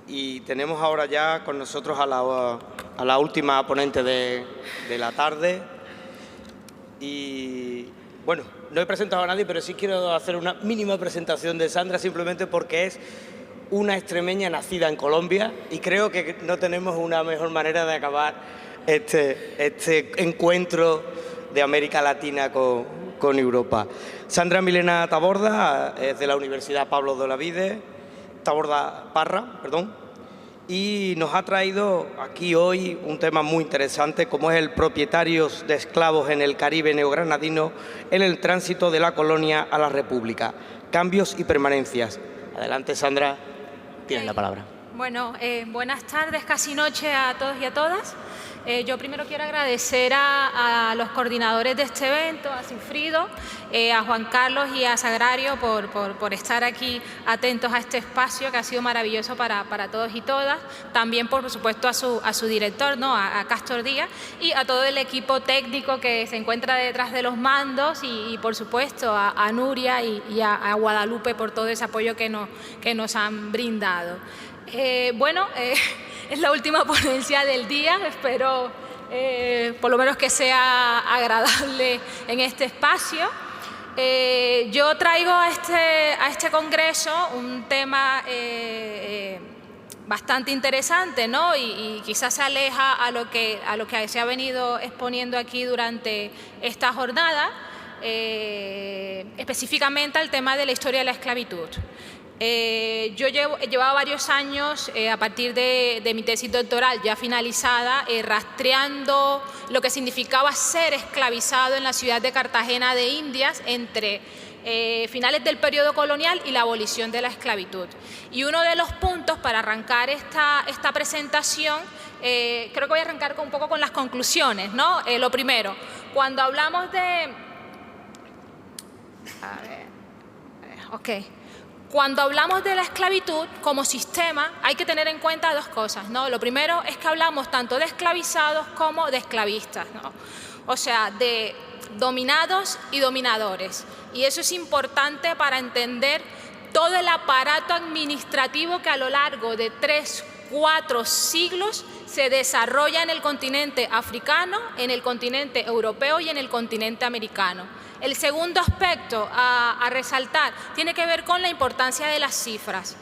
y tenemos ahora ya con nosotros a la última ponente de la tarde. Y bueno, no he presentado a nadie, pero sí quiero hacer una mínima presentación de Sandra, simplemente porque es una extremeña nacida en Colombia y creo que no tenemos una mejor manera de acabar este encuentro de América Latina con Europa. Sandra Milena Taborda es de la Universidad Pablo de Olavide, Parra, y nos ha traído aquí hoy un tema muy interesante, como es el propietarios de esclavos en el Caribe neogranadino en el tránsito de la colonia a la República, cambios y permanencias. Adelante, Sandra, tienes la palabra. Bueno, buenas tardes, casi noche a todos y a todas. Yo primero quiero agradecer a los coordinadores de este evento, a Cifrido, a Juan Carlos y a Sagrario por estar aquí atentos a este espacio que ha sido maravilloso para todos y todas. También, por supuesto, a su director, ¿no? a Castor Díaz, y a todo el equipo técnico que se encuentra detrás de los mandos y por supuesto, a Nuria y a Guadalupe por todo ese apoyo que nos han brindado. Es la última ponencia del día, espero por lo menos que sea agradable en este espacio. Yo traigo a este congreso un tema bastante interesante, ¿no? y quizás se aleja a lo que se ha venido exponiendo aquí durante esta jornada, específicamente al tema de la historia de la esclavitud. Yo llevaba varios años, a partir de mi tesis doctoral ya finalizada, rastreando lo que significaba ser esclavizado en la ciudad de Cartagena de Indias entre finales del periodo colonial y la abolición de la esclavitud. Y uno de los puntos para arrancar esta presentación, creo que voy a arrancar un poco con las conclusiones, ¿no? Lo primero, cuando hablamos de... Cuando hablamos de la esclavitud como sistema, hay que tener en cuenta dos cosas, ¿no? Lo primero es que hablamos tanto de esclavizados como de esclavistas, ¿no? O sea, de dominados y dominadores. Y eso es importante para entender todo el aparato administrativo que a lo largo de 3, 4 siglos se desarrolla en el continente africano, en el continente europeo y en el continente americano. El segundo aspecto a resaltar tiene que ver con la importancia de las cifras.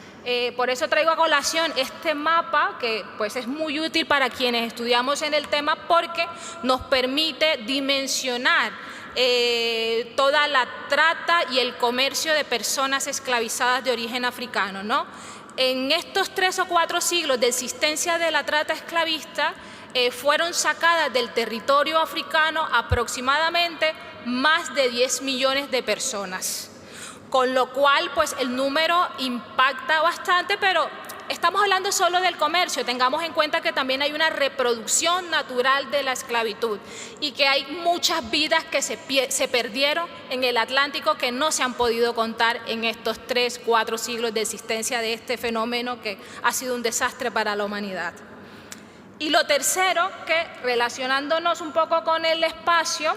Por eso traigo a colación este mapa, que pues, es muy útil para quienes estudiamos en el tema, porque nos permite dimensionar toda la trata y el comercio de personas esclavizadas de origen africano, ¿no? En estos 3 o 4 siglos de existencia de la trata esclavista, fueron sacadas del territorio africano aproximadamente más de 10 millones de personas, con lo cual pues el número impacta bastante, pero estamos hablando solo del comercio. Tengamos en cuenta que también hay una reproducción natural de la esclavitud y que hay muchas vidas que se perdieron en el Atlántico que no se han podido contar en estos 3, 4 siglos de existencia de este fenómeno que ha sido un desastre para la humanidad. Y lo tercero, que relacionándonos un poco con el espacio,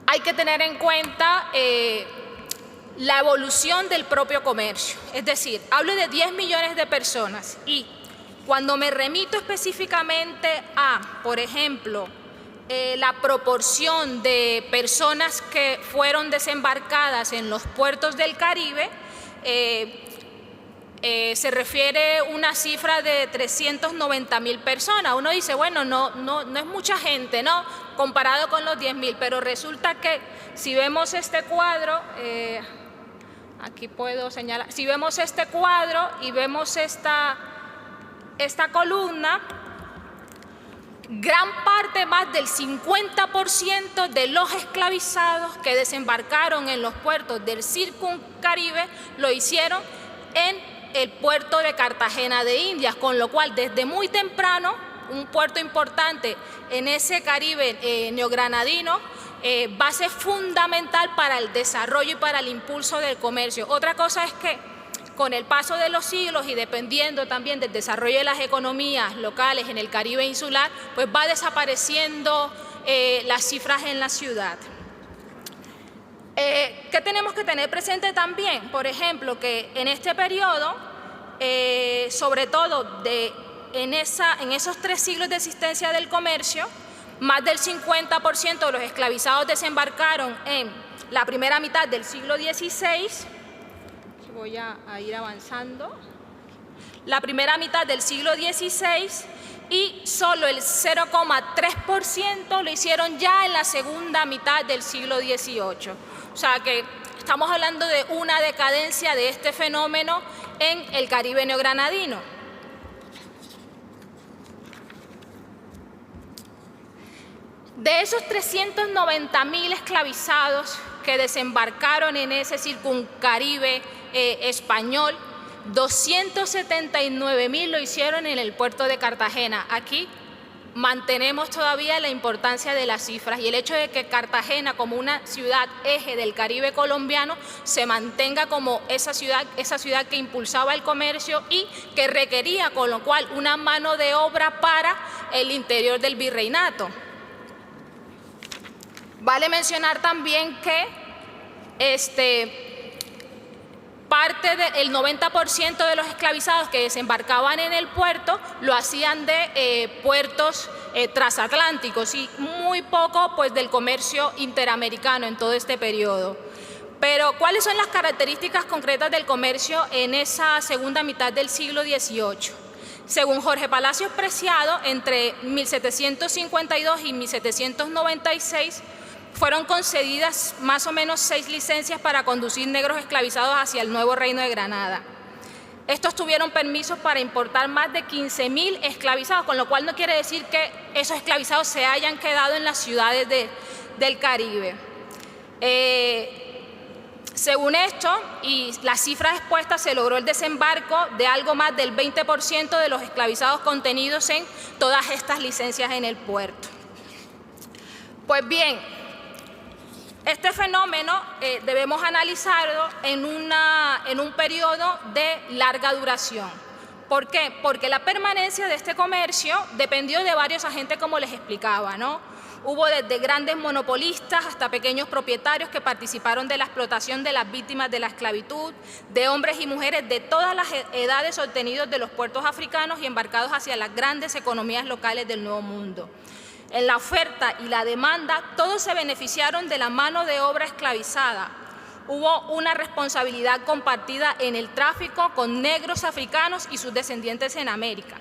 hay que tener en cuenta la evolución del propio comercio. Es decir, hablo de 10 millones de personas y cuando me remito específicamente a, por ejemplo, la proporción de personas que fueron desembarcadas en los puertos del Caribe, se refiere una cifra de 390.000 personas. Uno dice, bueno, no es mucha gente, ¿no? Comparado con los 10.000, pero resulta que si vemos este cuadro, aquí puedo señalar, si vemos este cuadro y vemos esta columna, gran parte, más del 50% de los esclavizados que desembarcaron en los puertos del Circuncaribe lo hicieron en el puerto de Cartagena de Indias, con lo cual desde muy temprano, un puerto importante en ese Caribe neogranadino, va a ser fundamental para el desarrollo y para el impulso del comercio. Otra cosa es que con el paso de los siglos y dependiendo también del desarrollo de las economías locales en el Caribe insular, pues va desapareciendo las cifras en la ciudad. ¿Qué tenemos que tener presente también? Por ejemplo, que en este periodo sobre todo en esos 3 siglos de existencia del comercio, más del 50% de los esclavizados desembarcaron en la primera mitad del siglo XVI. Voy a ir avanzando. La primera mitad del siglo XVI, y solo el 0,3% lo hicieron ya en la segunda mitad del siglo XVIII. O sea que estamos hablando de una decadencia de este fenómeno en el Caribe neogranadino. De esos 390.000 esclavizados que desembarcaron en ese circuncaribe español, 279.000 lo hicieron en el puerto de Cartagena. Aquí mantenemos todavía la importancia de las cifras y el hecho de que Cartagena, como una ciudad eje del Caribe colombiano, se mantenga como esa ciudad que impulsaba el comercio y que requería, con lo cual, una mano de obra para el interior del virreinato. Vale mencionar también que parte del 90% de los esclavizados que desembarcaban en el puerto lo hacían de puertos transatlánticos y muy poco pues del comercio interamericano en todo este periodo. Pero ¿cuáles son las características concretas del comercio en esa segunda mitad del siglo XVIII? Según Jorge Palacios Preciado, entre 1752 y 1796 fueron concedidas más o menos 6 licencias para conducir negros esclavizados hacia el nuevo Reino de Granada. Estos tuvieron permisos para importar más de 15.000 esclavizados, con lo cual no quiere decir que esos esclavizados se hayan quedado en las ciudades del Caribe. Según esto y las cifras expuestas, se logró el desembarco de algo más del 20% de los esclavizados contenidos en todas estas licencias en el puerto. Pues bien, este fenómeno debemos analizarlo en un periodo de larga duración. ¿Por qué? Porque la permanencia de este comercio dependió de varios agentes, como les explicaba, ¿no? Hubo desde grandes monopolistas hasta pequeños propietarios que participaron de la explotación de las víctimas de la esclavitud, de hombres y mujeres de todas las edades obtenidos de los puertos africanos y embarcados hacia las grandes economías locales del Nuevo Mundo. En la oferta y la demanda, todos se beneficiaron de la mano de obra esclavizada. Hubo una responsabilidad compartida en el tráfico con negros africanos y sus descendientes en América.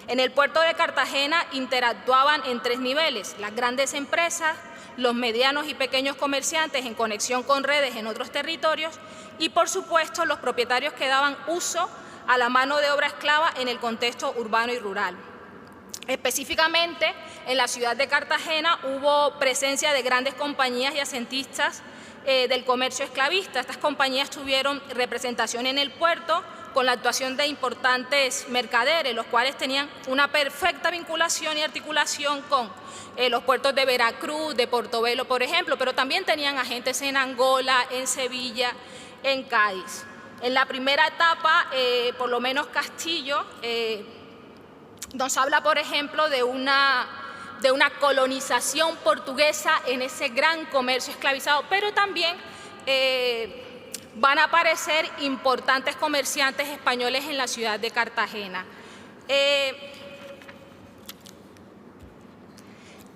En el puerto de Cartagena interactuaban en 3 niveles: las grandes empresas, los medianos y pequeños comerciantes en conexión con redes en otros territorios y, por supuesto, los propietarios que daban uso a la mano de obra esclava en el contexto urbano y rural. Específicamente, en la ciudad de Cartagena hubo presencia de grandes compañías y asentistas del comercio esclavista. Estas compañías tuvieron representación en el puerto con la actuación de importantes mercaderes, los cuales tenían una perfecta vinculación y articulación con los puertos de Veracruz, de Portobelo, por ejemplo, pero también tenían agentes en Angola, en Sevilla, en Cádiz. En la primera etapa, por lo menos Castillo nos habla, por ejemplo, de una colonización portuguesa en ese gran comercio esclavizado, pero también van a aparecer importantes comerciantes españoles en la ciudad de Cartagena.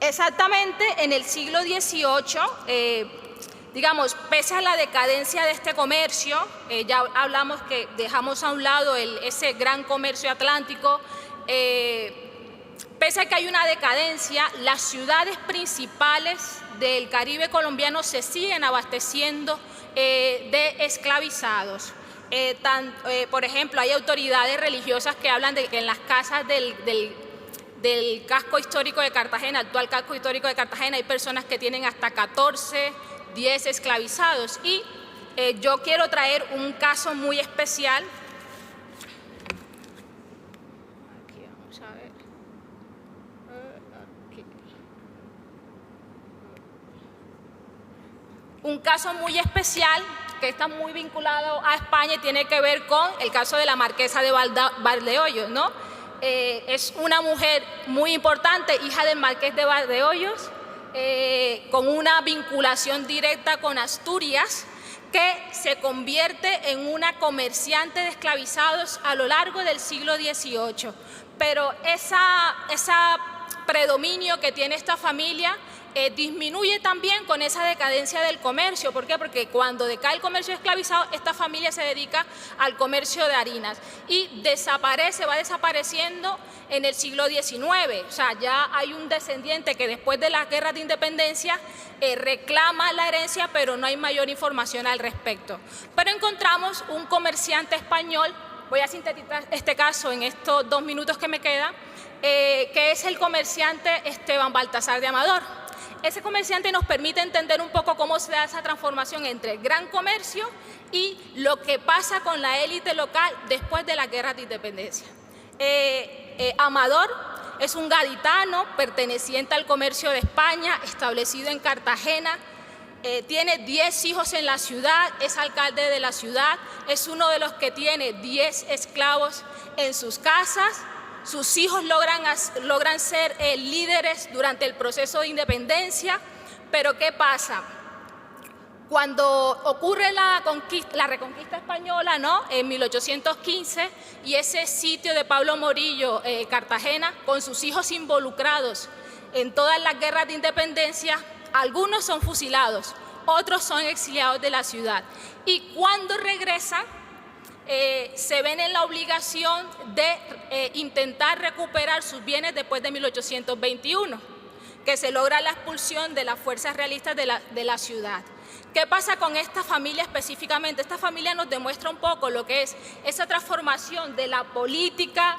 Exactamente en el siglo XVIII, digamos, pese a la decadencia de este comercio, ya hablamos que dejamos a un lado ese gran comercio atlántico, pese a que hay una decadencia, las ciudades principales del Caribe colombiano se siguen abasteciendo de esclavizados. Por ejemplo, hay autoridades religiosas que hablan de que en las casas del casco histórico de Cartagena, actual casco histórico de Cartagena, hay personas que tienen hasta 14, 10 esclavizados. Y yo quiero traer un caso muy especial. Aquí vamos a ver. Un caso muy especial que está muy vinculado a España y tiene que ver con el caso de la marquesa de Valdeollos, ¿no? Es una mujer muy importante, hija del marqués de Valdeollos, con una vinculación directa con Asturias, que se convierte en una comerciante de esclavizados a lo largo del siglo XVIII. Pero ese predominio que tiene esta familia disminuye también con esa decadencia del comercio. ¿Por qué? Porque cuando decae el comercio de esclavizados, esta familia se dedica al comercio de harinas y va desapareciendo en el siglo XIX. O sea, ya hay un descendiente que después de las guerras de independencia reclama la herencia, pero no hay mayor información al respecto. Pero encontramos un comerciante español, voy a sintetizar este caso en estos 2 minutos que me quedan, que es el comerciante Esteban Baltasar de Amador. Ese comerciante nos permite entender un poco cómo se da esa transformación entre el gran comercio y lo que pasa con la élite local después de la guerra de independencia. Amador es un gaditano perteneciente al comercio de España, establecido en Cartagena. Tiene 10 hijos en la ciudad, es alcalde de la ciudad, es uno de los que tiene 10 esclavos en sus casas. Sus hijos logran ser líderes durante el proceso de independencia, pero ¿qué pasa? Cuando ocurre la Reconquista Española, ¿no?, en 1815, y ese sitio de Pablo Morillo, Cartagena, con sus hijos involucrados en todas las guerras de independencia, algunos son fusilados, otros son exiliados de la ciudad. Y cuando regresan, se ven en la obligación de intentar recuperar sus bienes después de 1821, que se logra la expulsión de las fuerzas realistas de la ciudad. ¿Qué pasa con esta familia específicamente? Esta familia nos demuestra un poco lo que es esa transformación de la política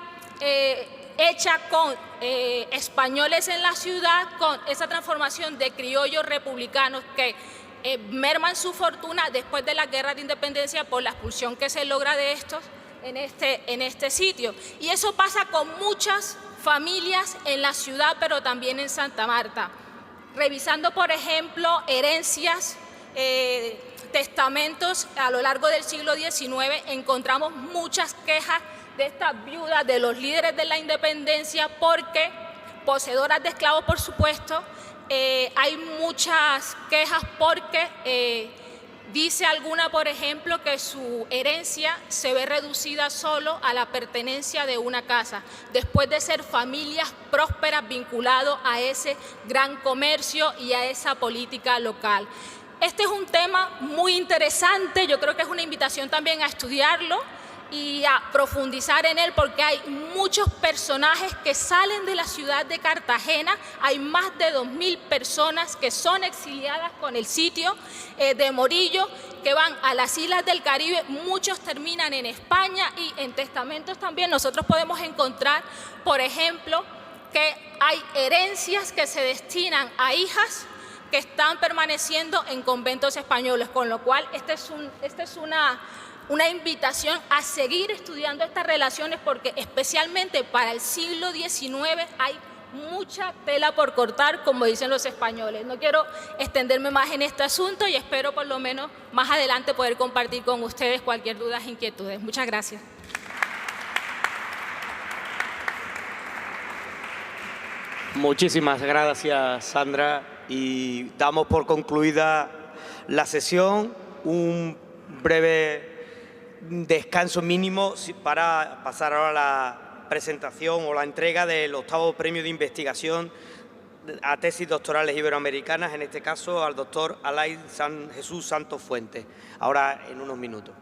hecha con españoles en la ciudad, con esa transformación de criollos republicanos que merman su fortuna después de la guerra de independencia por la expulsión que se logra de estos en este sitio. Y eso pasa con muchas familias en la ciudad, pero también en Santa Marta. Revisando, por ejemplo, herencias, testamentos a lo largo del siglo XIX, encontramos muchas quejas de estas viudas, de los líderes de la independencia, porque poseedoras de esclavos, por supuesto. Hay muchas quejas porque dice alguna, por ejemplo, que su herencia se ve reducida solo a la pertenencia de una casa, después de ser familias prósperas vinculadas a ese gran comercio y a esa política local. Este es un tema muy interesante, yo creo que es una invitación también a estudiarlo y a profundizar en él, porque hay muchos personajes que salen de la ciudad de Cartagena. Hay más de 2.000 personas que son exiliadas con el sitio de Morillo, que van a las islas del Caribe. Muchos terminan en España, y en testamentos también nosotros podemos encontrar, por ejemplo, que hay herencias que se destinan a hijas que están permaneciendo en conventos españoles, con lo cual esta es una invitación a seguir estudiando estas relaciones, porque especialmente para el siglo XIX hay mucha tela por cortar, como dicen los españoles. No quiero extenderme más en este asunto y espero por lo menos más adelante poder compartir con ustedes cualquier duda e inquietudes. Muchas gracias. Muchísimas gracias, Sandra, y damos por concluida la sesión. Un breve descanso mínimo para pasar ahora a la presentación o la entrega del 8º premio de investigación a tesis doctorales iberoamericanas, en este caso al doctor Alain Jesús Santos Fuentes, ahora en unos minutos.